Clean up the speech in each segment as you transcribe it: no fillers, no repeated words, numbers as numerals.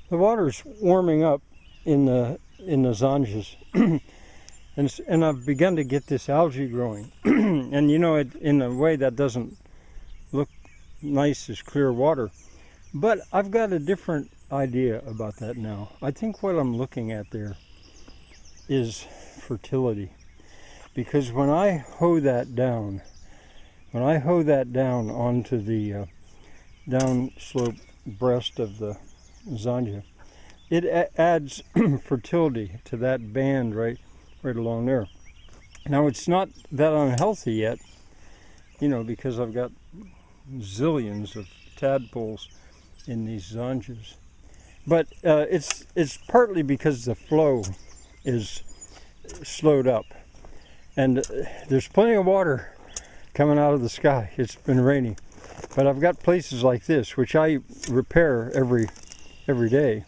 The water's warming up in the zonjas, and I've begun to get this algae growing. And you know, in a way that doesn't look nice as clear water, but I've got a different idea about that now. I think what I'm looking at there is fertility, because when I hoe that down onto the downslope breast of the zanja, it adds fertility to that band right along there. Now it's not that unhealthy yet, you know, because I've got zillions of tadpoles in these zanjas, but it's partly because the flow is slowed up, and there's plenty of water coming out of the sky. It's been raining, but I've got places like this which I repair every day,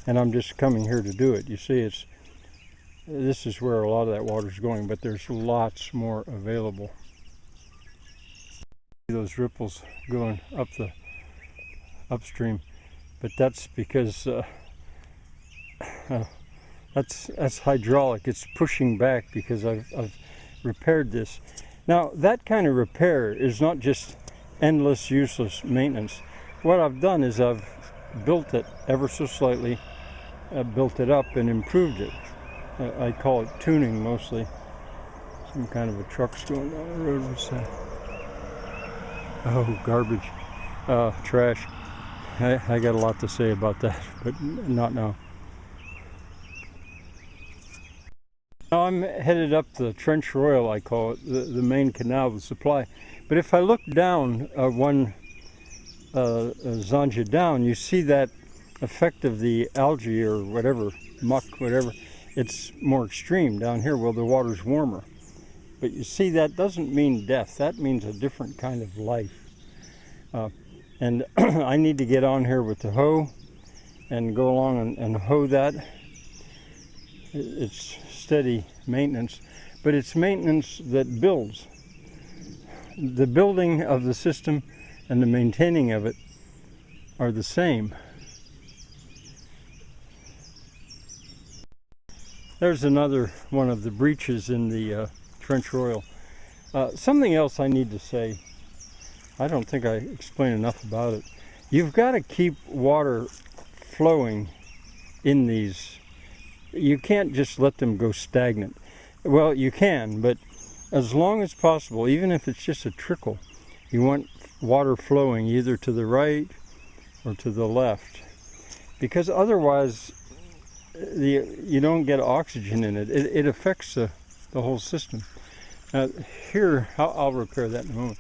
and I'm just coming here to do it. You see, this is where a lot of that water is going, but there's lots more available. Those ripples going up the upstream, but that's because that's hydraulic. It's pushing back because I've repaired this. Now that kind of repair is not just endless useless maintenance. What I've done is I've built it ever so slightly, built it up and improved it. I call it tuning mostly. Some kind of a truck's going down the road. What's that? Oh, garbage, trash. I got a lot to say about that, but not now. Now I'm headed up the Trench Royal, I call it, the main canal, the supply. But if I look down one zanja down, you see that effect of the algae or whatever, muck, whatever. It's more extreme down here where the water's warmer. But you see, that doesn't mean death. That means a different kind of life. And I need to get on here with the hoe and go along and hoe that. It's steady maintenance, but it's maintenance that builds. The building of the system and the maintaining of it are the same. There's another one of the breaches in the Trench Royal. Something else I need to say, I don't think I explained enough about it. You've got to keep water flowing in these. You can't just let them go stagnant. Well, you can, but as long as possible, even if it's just a trickle, you want water flowing either to the right or to the left, because otherwise you don't get oxygen in it. It affects the whole system. Here, I'll repair that in a moment.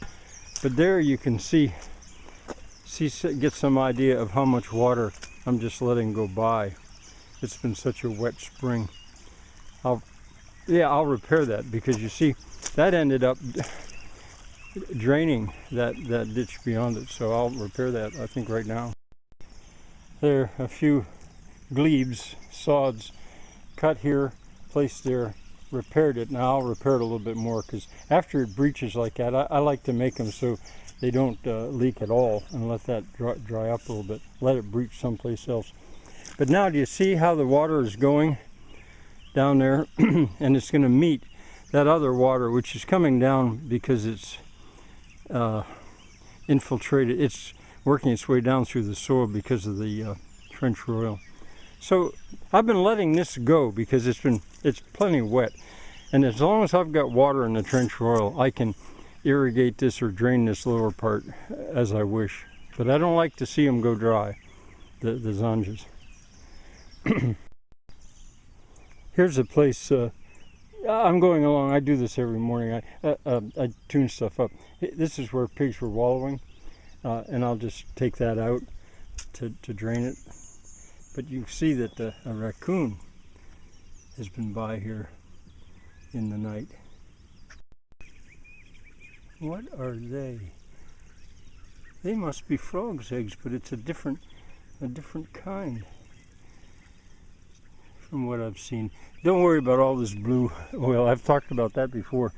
But there you can get some idea of how much water I'm just letting go by. It's been such a wet spring. I'll repair that, because you see that ended up draining that ditch beyond it. So I'll repair that, I think, right now. There are a few glebes, sods, cut here, placed there, repaired it. Now I'll repair it a little bit more, because after it breaches like that, I like to make them so they don't leak at all, and let that dry up a little bit. Let it breach someplace else. But now, do you see how the water is going down there? And it's going to meet that other water, which is coming down because it's infiltrated. It's working its way down through the soil because of the Trench Royal. So I've been letting this go because it's plenty wet, and as long as I've got water in the Trench Royal, I can irrigate this or drain this lower part as I wish. But I don't like to see them go dry, the zanjas. Here's a place I'm going along. I do this every morning. I tune stuff up. This is where pigs were wallowing, and I'll just take that out to drain it. But you see that a raccoon has been by here in the night. What are they? They must be frogs' eggs, but it's a different kind from what I've seen. Don't worry about all this blue oil. I've talked about that before.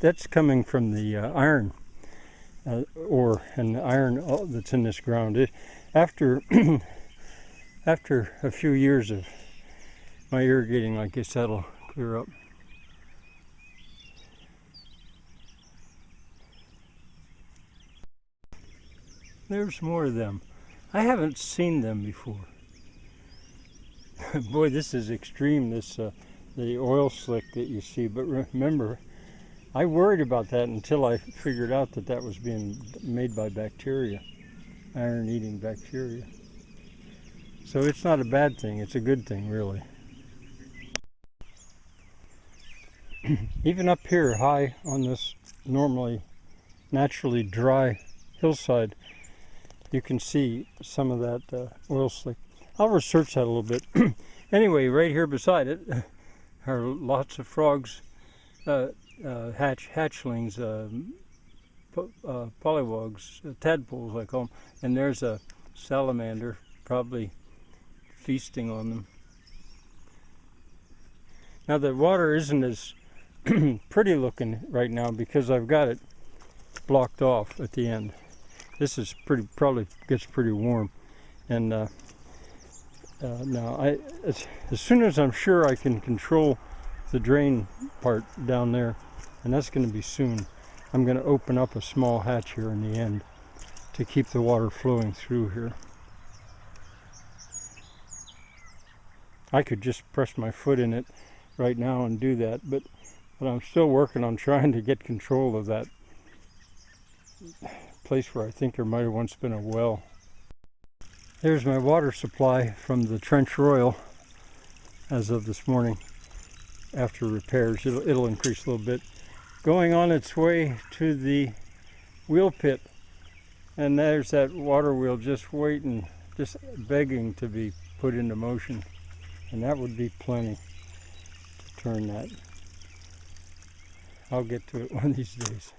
That's coming from the iron ore and the iron that's in this ground. After After a few years of my irrigating like this, that'll clear up. There's more of them. I haven't seen them before. Boy, this is extreme, this the oil slick that you see. But remember, I worried about that until I figured out that that was being made by bacteria, iron-eating bacteria. So it's not a bad thing, it's a good thing, really. Even up here high on this normally naturally dry hillside, you can see some of that oil slick. I'll research that a little bit. Anyway, right here beside it are lots of frogs, hatchlings, pollywogs, tadpoles I call them, and there's a salamander probably feasting on them. Now the water isn't as pretty looking right now because I've got it blocked off at the end. This is probably gets pretty warm, and now as soon as I'm sure I can control the drain part down there, and that's going to be soon, I'm going to open up a small hatch here in the end to keep the water flowing through here. I could just press my foot in it right now and do that, but I'm still working on trying to get control of that place where I think there might have once been a well. There's my water supply from the trench royal as of this morning. After repairs, it'll increase a little bit. Going on its way to the wheel pit, and there's that water wheel just waiting, just begging to be put into motion, and that would be plenty to turn that. I'll get to it one of these days.